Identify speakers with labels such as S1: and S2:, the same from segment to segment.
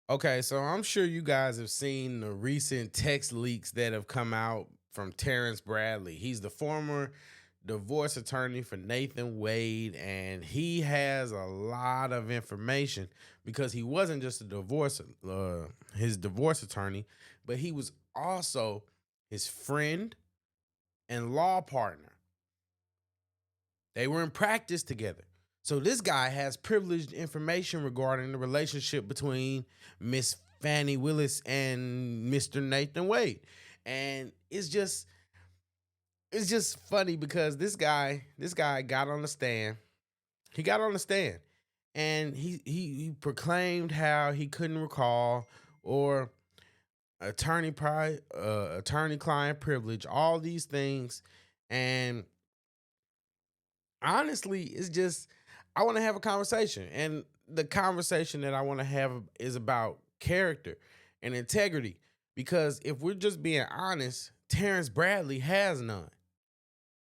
S1: Okay, so I'm sure you guys have seen the recent text leaks that have come out from Terrence Bradley. He's the former divorce attorney for Nathan Wade, and he has a lot of information because he wasn't just a his divorce attorney, but he was also his friend and law partner. They were in practice together. So this guy has privileged information regarding the relationship between Miss Fannie Willis and Mr. Nathan Wade. And it's just funny because this guy got on the stand. He got on the stand and he proclaimed how he couldn't recall or attorney client privilege, all these things. And honestly, it's just I want to have a conversation, and the conversation that I want to have is about character and integrity. Because if we're just being honest, Terrence Bradley has none.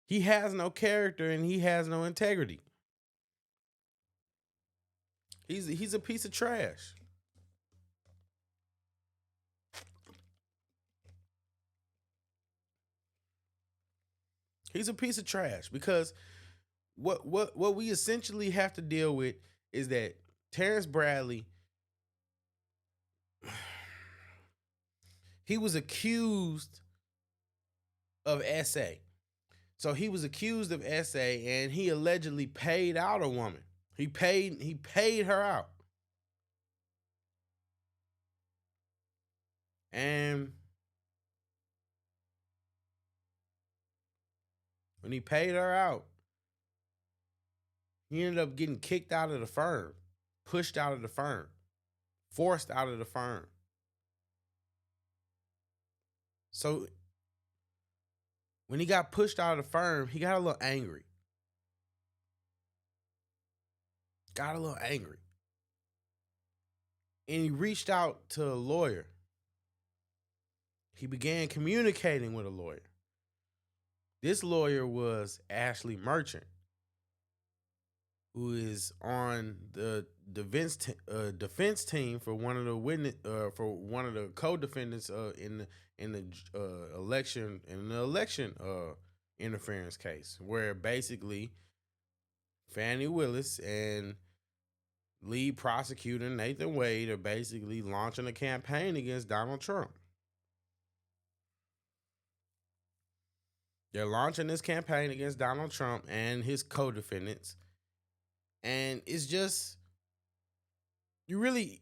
S1: He has no character and he has no integrity. He's a piece of trash. He's a piece of trash because what we essentially have to deal with is that Terrence Bradley, he was accused of SA. So he was accused of SA and he allegedly paid out a woman. He paid her out. And when he paid her out, he ended up getting kicked out of the firm, pushed out of the firm, forced out of the firm. So when he got pushed out of the firm, he got a little angry. Got a little angry. And he reached out to a lawyer. He began communicating with a lawyer. This lawyer was Ashley Merchant, who is on the defense team for one of the co-defendants in the election interference case, where basically Fannie Willis and lead prosecutor Nathan Wade are basically launching a campaign against Donald Trump. They're launching this campaign against Donald Trump and his co-defendants. And it's just, you really,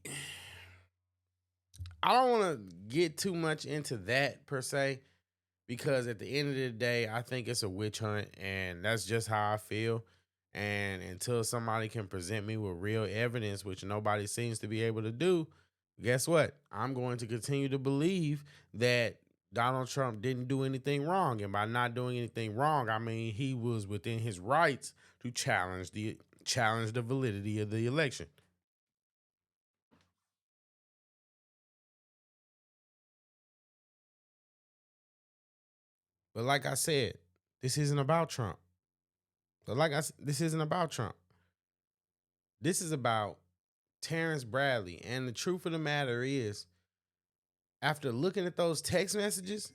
S1: I don't want to get too much into that per se, because at the end of the day, I think it's a witch hunt, and that's just how I feel. And until somebody can present me with real evidence, which nobody seems to be able to do, guess what? I'm going to continue to believe that Donald Trump didn't do anything wrong. And by not doing anything wrong, I mean he was within his rights to challenge the validity of the election. But like I said, this isn't about Trump. This isn't about Trump. This is about Terrence Bradley. And the truth of the matter is, after looking at those text messages,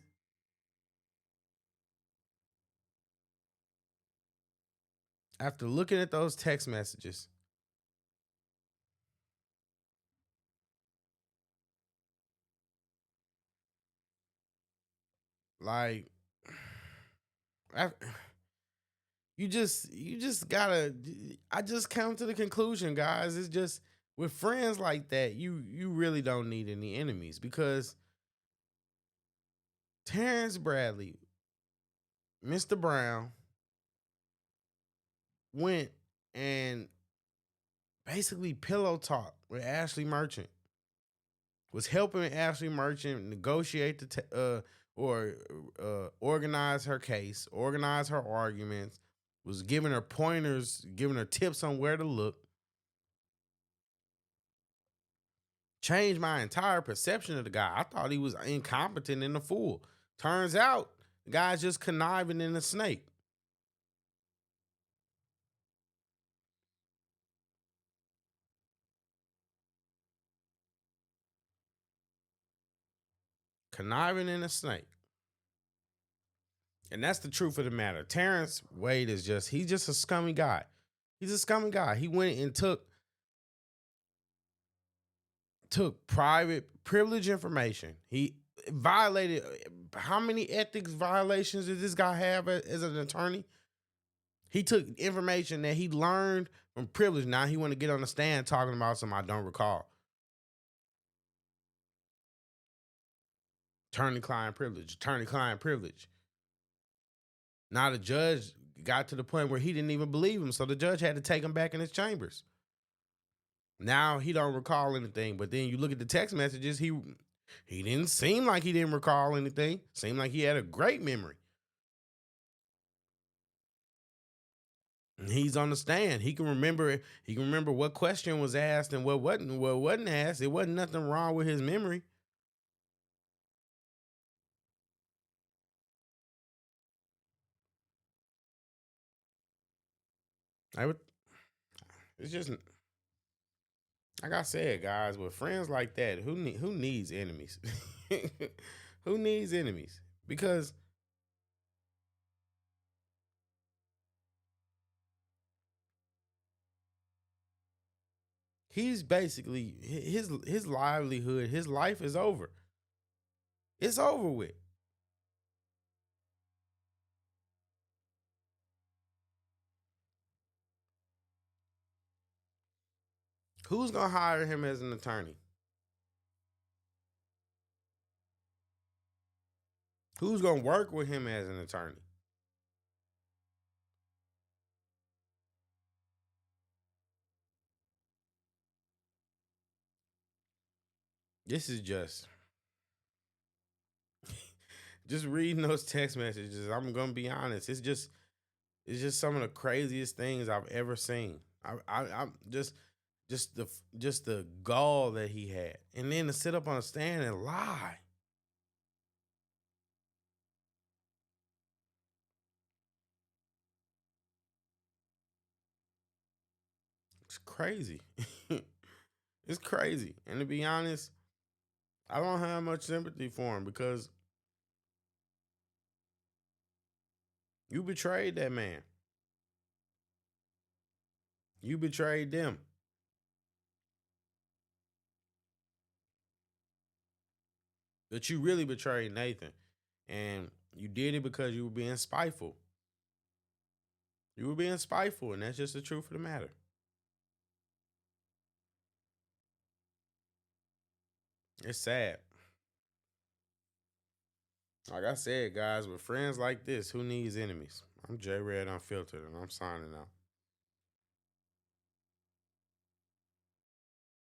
S1: after looking at those text messages, like, af- you just gotta. I just come to the conclusion, guys. It's just with friends like that, you really don't need any enemies, because Terrence Bradley, Mr. Brown, went and basically pillow talked with Ashley Merchant, was helping Ashley Merchant negotiate or organize her case, organize her arguments, was giving her pointers, giving her tips on where to look, changed my entire perception of the guy. I thought he was incompetent and a fool. Turns out the guy's just conniving in a snake. Conniving and a snake. And that's the truth of the matter. Terrence Wade is he's just a scummy guy. He's a scummy guy. He went and took private privilege information. He violated, how many ethics violations did this guy have as an attorney? He took information that he learned from privilege. Now he want to get on the stand talking about something I don't recall. Attorney-client privilege, attorney-client privilege. Now the judge got to the point where he didn't even believe him, so the judge had to take him back in his chambers. Now he don't recall anything, but then you look at the text messages, he didn't seem like he didn't recall anything. Seemed like he had a great memory. And he's on the stand. He can remember what question was asked and what wasn't asked. It wasn't nothing wrong with his memory. It's just, like I said, guys, with friends like that, who needs enemies? Who needs enemies? Because he's basically his livelihood, his life is over. It's over with. Who's gonna hire him as an attorney? Who's gonna work with him as an attorney? This is just reading those text messages. I'm gonna be honest. It's just some of the craziest things I've ever seen. I'm just the gall that he had, and then to sit up on a stand and lie. It's crazy. It's crazy. And to be honest, I don't have much sympathy for him because you betrayed that man. You betrayed them. But you really betrayed Nathan. And you did it because you were being spiteful. You were being spiteful, and that's just the truth of the matter. It's sad. Like I said, guys, with friends like this, who needs enemies? I'm JayyRedd Unfiltered, and I'm signing out.